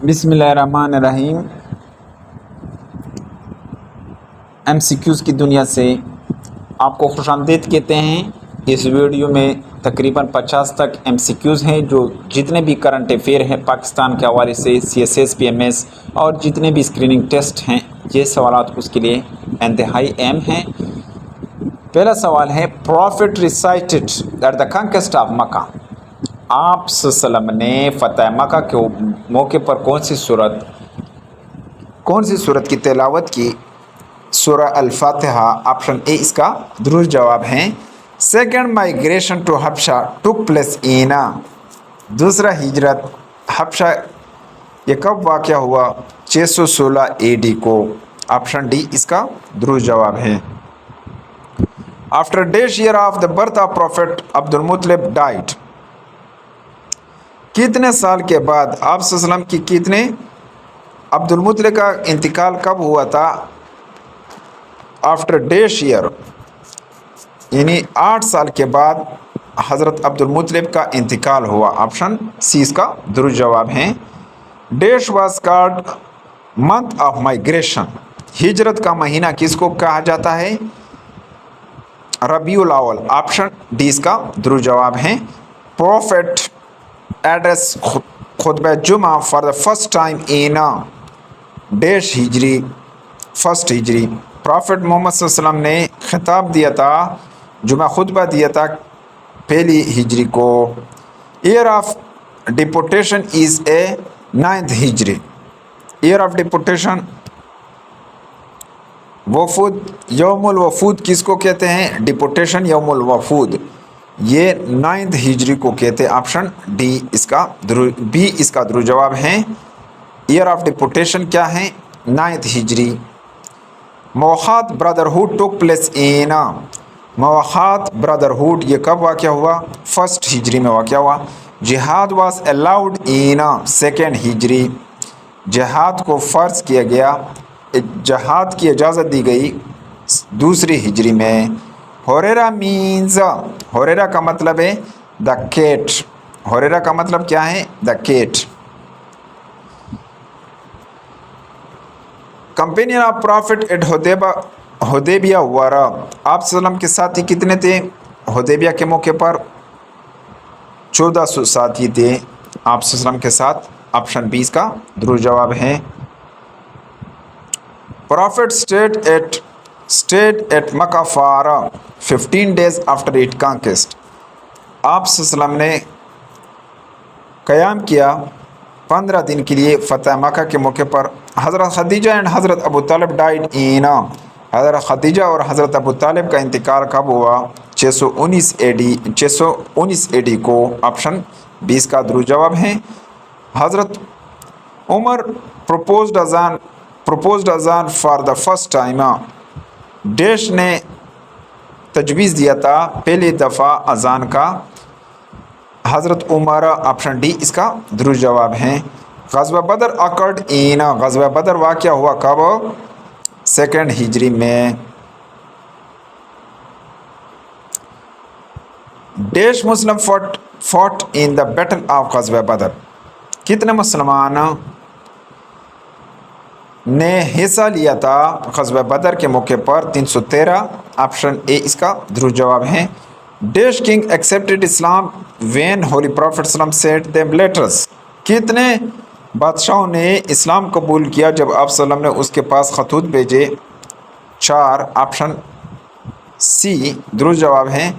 बिस्मिल्लाहिर्रहमानिर्रहीम। MCQs की दुनिया से आपको खुशामदीद कहते हैं। इस वीडियो में तकरीबन 50 तक MCQs हैं जो जितने भी करंट अफेयर हैं पाकिस्तान के हवाले से CSS PMS और जितने भी स्क्रीनिंग टेस्ट हैं ये सवालात उसके लिए इंतहाई अहम हैं। पहला सवाल है, prophet recited at the conquest of Mecca. आप सल्लम ने फ़तह मक्का के मौके पर कौन सी सूरत की तिलावत की? सूरह अल-फातिहा। ऑप्शन ए इसका दुरुस्त जवाब है। सेकंड माइग्रेशन टू हबशा टुक प्लेस इन। दूसरा हिजरत हबशा ये कब वाक़या हुआ? 616 AD को। ऑप्शन डी इसका दुरुस्त जवाब है। After dash year of the birth of profit Abdul मुत्तलिब died. कितने साल के बाद आप सल्लम की अब्दुल मुत्तलिब का इंतकाल कब हुआ था? आफ्टर डैश ईयर यानी 8 साल के बाद हज़रत अब्दुल मुत्तलिब का इंतकाल हुआ। ऑप्शन सी इसका दुरुस्त जवाब है। Dash was called month of migration. हिजरत का महीना किसको कहा जाता है? रबीउल अव्वल। ऑप्शन डी इसका दुरुस्त जवाब है। प्रॉफिट एड्रेस खुतबा जुमा for the first time in dash हिजरी फर्स्ट हिजरी। प्रॉफिट मोहम्मद सल्लल्लाहु अलैहि वसल्लम ने खिताब दिया था, जुमा खुतबा दिया था पहली हिजरी को। Year of deputation is a 9th हिजरी। ईयर ऑफ डिपोटेशन वफूद यौमुल वफूद किसको कहते हैं? डिपोटेशन यौमुल वफूद ये 9th हिजरी को कहते हैं। ऑप्शन डी इसका बी इसका दुरुस्त जवाब है। ईयर ऑफ डिपोटेशन क्या है? 9th हिजरी। मवाखात ब्रदरहुड टुक प्लेस इन। मवाखात ब्रदरहुड ये कब वाक़या हुआ? 1st हिजरी में वाक़या हुआ। जिहाद वाज अलाउड इन 2nd हिजरी। जिहाद को फ़र्ज किया गया, जिहाद की इजाज़त दी गई 2री हिजरी में। होरेरा मीन्स, होरेरा का मतलब है द केट। होरेरा का मतलब क्या है? द केट। Companion of prophet at Hudaybiyah वारा। आप सल्लम के साथी कितने थे हुदैबिया के मौके पर? 1400 साथी थे आप सल्लम के साथ। ऑप्शन बी इसका दुरुस्त जवाब है। Profit stayed at Makkah for 15 days after its conquest। आप सल्लम ने क़याम किया 15 दिन के लिए फ़तह मक्का के मौके पर। हज़रत खदीजा एंड हज़रत अबू तालिब डाइड इन। हज़रत खदीजा और हज़रत अबू तालिब का इंतकाल कब हुआ? 619 AD को। ऑप्शन 20 का दुरुस्त जवाब है। हज़रत उमर proposed अज़ान for the first time. Dash ने तजवीज़ दिया था पहली दफ़ा अज़ान का? हज़रत उमर। ऑप्शन डी इसका दुरुस्त जवाब है। ग़ज़वा बदर अकर्ड इन। ग़ज़वा बदर वाक़या हुआ कब? 2nd हिजरी में। Dash Muslim fought in the battle of ग़ज़वा बदर। कितने मुसलमान ने हिस्सा लिया था ग़ज़वा बदर के मौके पर? 313। ऑप्शन ए इसका दुरुस्त जवाब है। Dash king accepted Islam when holy prophet सल्लम सेंट देम लेटर्स। कितने बादशाहों ने इस्लाम कबूल किया जब आप सल्लम ने उसके पास खतूत भेजे? 4। ऑप्शन सी दुरुस्त जवाब है।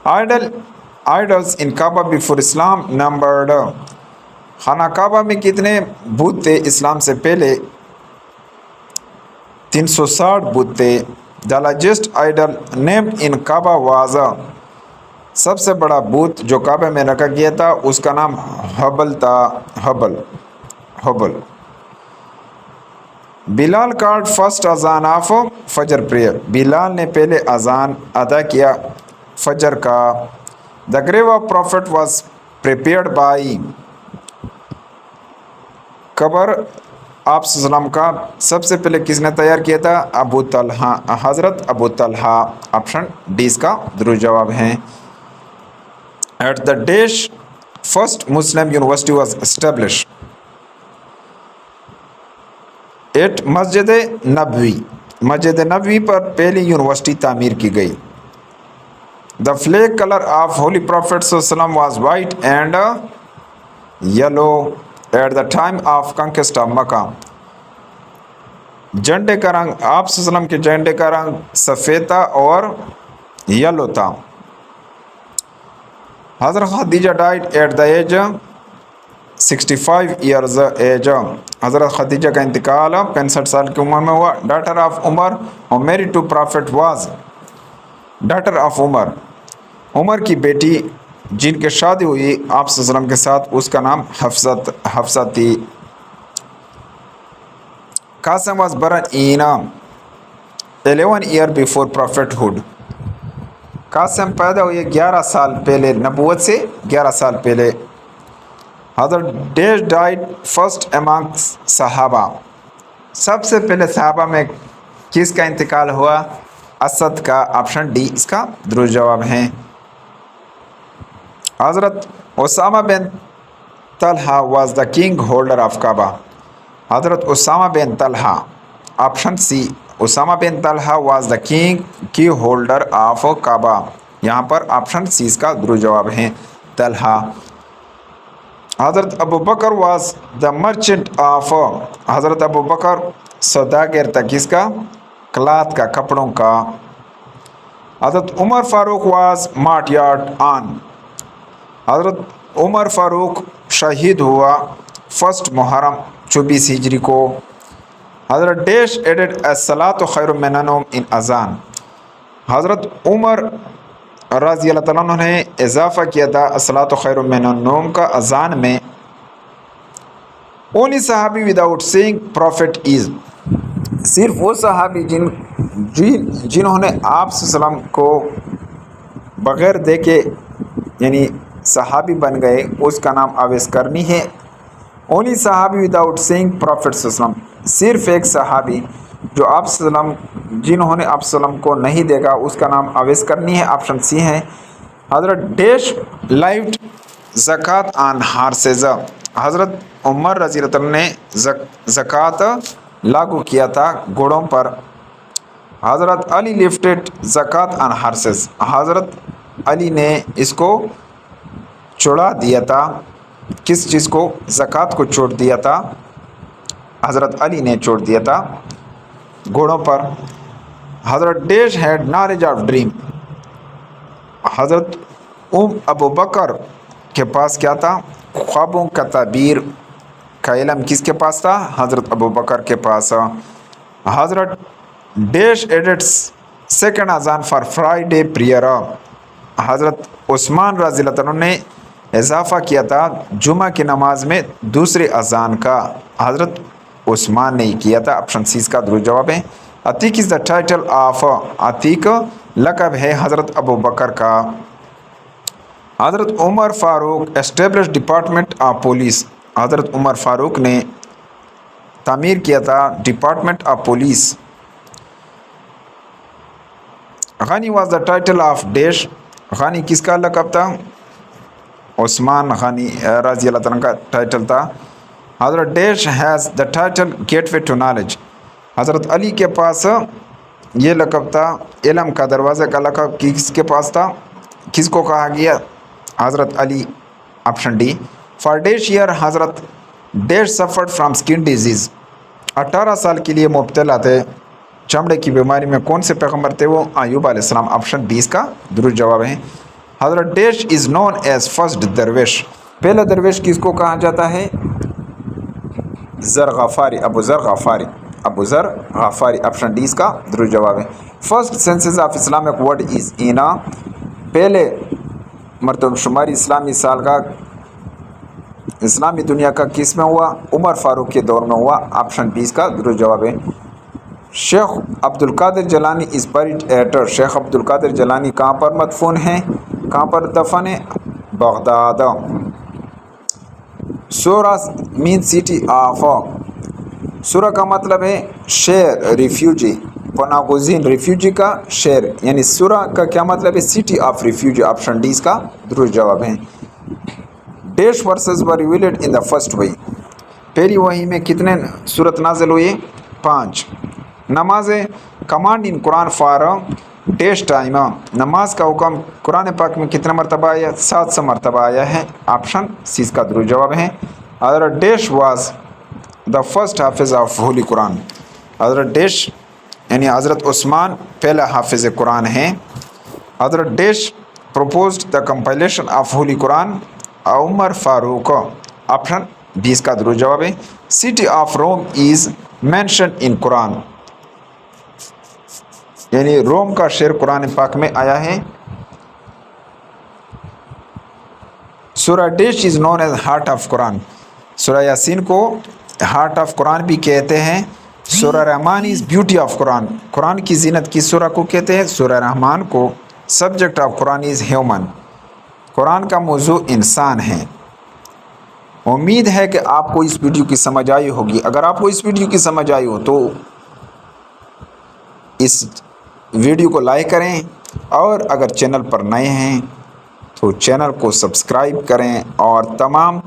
आइडल्स इन काबा बिफोर इस्लाम नंबर्ड। खाना काबा में कितने बुत थे इस्लाम से पहले? 360 बुत थे। The largest idol named in Kaaba was. सबसे बड़ा बुत जो काबा में रखा गया था उसका नाम हबल था। हबल। बिलाल कॉल्ड फर्स्ट अजान ऑफ फजर प्रेयर। बिलाल ने पहले अजान अदा किया फजर का। The grave of prophet was prepared by. कब्र आप सल्लम का सबसे पहले किसने तैयार किया था? अबू तलहा, हज़रत अबू तलहा। ऑप्शन डी इसका दुरुस्त जवाब है। At the dash first Muslim university was established. 8 मस्जिद नबवी, मस्जिद नबवी पर पहली यूनिवर्सिटी तामीर की गई। The flag colour of holy prophet सल्लल्लाहु अलैहि वसल्लम was white and yellow at the time of conquest of Mecca. झंडे का रंग, आप सल्लम के झंडे का रंग सफ़ेद था और येलो था। हज़रत Khadija died at the age 65 years age, हज़रत खदीजा का इंतकाल 65 साल की उम्र में हुआ। डॉटर ऑफ उमर और married to prophet was, daughter of Umar, Umar की बेटी जिनके शादी हुई आप सल्लम के साथ, उसका नाम हफ्सा थी। कासिम वाज बरन इन 11 ईयर बिफोर प्रॉफिटहुड, कासिम पैदा हुए 11 साल पहले, नबूवत से 11 साल पहले। हज़रत डैश डाइड फर्स्ट अमंग सहाबा, सबसे पहले सहाबा में किसका इंतकाल हुआ? असद का। ऑप्शन डी इसका दुरुस्त जवाब है। हज़रत Usama bin Talha was the king holder of Kaaba, हज़रत Usama bin Talha, option C Usama bin Talha was the king की होल्डर ऑफ काबा, यहाँ पर ऑप्शन सी इसका दुरुस्त जवाब है तलहा। हज़रत Abu Bakr was the merchant of, हज़रत अबू बकर सौदागर था किसका? क्लॉथ का, कपड़ों का। हज़रत Umar Farooq was martyred on, हज़रत उमर फारूक शहीद हुआ 1 मुहर्रम 24 हिजरी को। हज़रत डैश एडेड अस्सलातु खैरुम मिनन नौम इन अज़ान, हज़रत उमर रज़ी अल्लाह तआला अन्हु ने इजाफ़ा किया था अस्सलातु खैरुम मिनन नौम का अज़ान में। ओनली सहाबी विदाउट सेइंग प्रॉफिट इज़, सिर्फ वो सहाबी जिन्होंने आप सल्लम को बग़ैर देखे यानी सहाबी बन गए, उसका नाम आवेश करनी है। ओनली सहाबी विदाउट सेइंग प्रॉफिट सल्लम, सिर्फ एक सहाबी जो आप सल्लम जिन्होंने आप सल्लम को नहीं देखा, उसका नाम आवेश करनी है। ऑप्शन सी है। हज़रत डैश लाइव्ड ज़कात ऑन हार्सेज, हज़रत उमर रज़ी अल्लाह अन्हु ने ज़कात लागू किया था घोड़ों पर। हज़रत अली लिफ्टेड ज़कात ऑन हार्सेज, हज़रत अली ने इसको छोड़ा दिया था, किस चीज़ को? ज़कात को छोड़ दिया था, हज़रत अली ने छोड़ दिया था घोड़ों पर। हज़रत dash had knowledge of dream, हज़रत अबू बकर के पास क्या था? ख्वाबों का ताबीर का इल्म किसके पास था? हज़रत अबू बकर के पास। हज़रत डैश एडेड सेकंड अजान फॉर फ्राइडे प्रेयर, हज़रत उस्मान रज़ी अल्लाह अन्हु ने इजाफ़ा किया था जुमा की नमाज में दूसरे अजान का, हज़रत उस्मान ने किया था। ऑप्शन सी इसका दुरुस्त जवाब है। Atiq is the title of, Atiq लक़ब है हज़रत अबू बकर का। हज़रत Umar Farooq establish department of police, हज़रत उमर फ़ारूक ने तामीर किया था department of police. Ghani was the title of dash, Ghani किसका लक़ब था? उस्मान गनी रज़ी अल्लाह तआला का टाइटल था। हज़रत dash has the title gateway to knowledge, हज़रत अली के पास ये लक़ब था इल्म का दरवाज़े का लक़ब किसके पास था? किसको कहा गया? हज़रत Ali. Option D. For dash year हज़रत dash suffered from skin diseases, 18 साल के लिए मुब्तला थे चमड़े की बीमारी में। कौन से पैगम्बर थे वो? अय्यूब अलैहिस्सलाम। ऑप्शन बी इसका दुरुस्त जवाब है। हज़रत dash is known as first दरवेश, पहला दरवेश किसको कहा जाता है? ज़र गफ़ारी, अबू ज़र गफ़ारी, अबू ज़र गफ़ारी। ऑप्शन डी इसका दुरुस्त जवाब है। First census of Islamic world is ईना, पहले मरतबशुमारी इस्लामी साल का इस्लामी दुनिया का किस में हुआ? उमर फ़ारूक के दौर में हुआ। ऑप्शन बी इसका दुरुस्त जवाब है। Sheikh Abdul Qadir Jilani is buried at, Sheikh Abdul Qadir Jilani कहाँ पर मदफून हैं? कहाँ पर दफन है? बगदाद। सूरा मीन सिटी ऑफ, सूरा का मतलब है शेर, रिफ्यूजी, पनागुज़ीन, रिफ्यूजी का शेर, यानी सूरा का क्या मतलब है? City of refugee. Option D इसका दुरुस्त जवाब है। Dash versus were revealed in the first वही, पहली वही में कितने सूरत नाजिल हुई? 5 नमाज command in Quran for dash time, नमाज का हुक्म कुरान पाक में कितना मरतबा आया? 700 मरतबा आया है। ऑप्शन सी इसका दुरुस्त जवाब है। हज़रत dash was the first Hafiz of Holi Quran, हज़रत डैश यानी हज़रत उस्मान पहला हाफिज कुरान है। हज़रत dash proposed the compilation of holy Quran, Umar Farooq. Option B इसका दुरुस्त जवाब है। City of Rome is mention in Quran, यानी रोम का शहर कुरान पाक में आया है। सूरह dash is known as heart of Quran, सूरह यासीन को हार्ट ऑफ कुरान भी कहते हैं। सूरह Rahman is beauty of Quran, Quran की जीनत किस सूरह को कहते हैं? सूरह रहमान को। Subject of Quran is human, Quran का मौजू इंसान है। उम्मीद है कि आपको इस वीडियो की समझ आई होगी। अगर आपको इस वीडियो की समझ आई हो तो इस वीडियो को लाइक करें, और अगर चैनल पर नए हैं तो चैनल को सब्सक्राइब करें और तमाम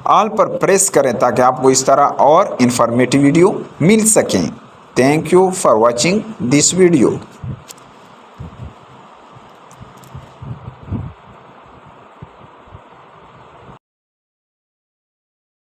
ऑल पर प्रेस करें ताकि आपको इस तरह और इंफॉर्मेटिव वीडियो मिल सकें। Thank you for watching this video.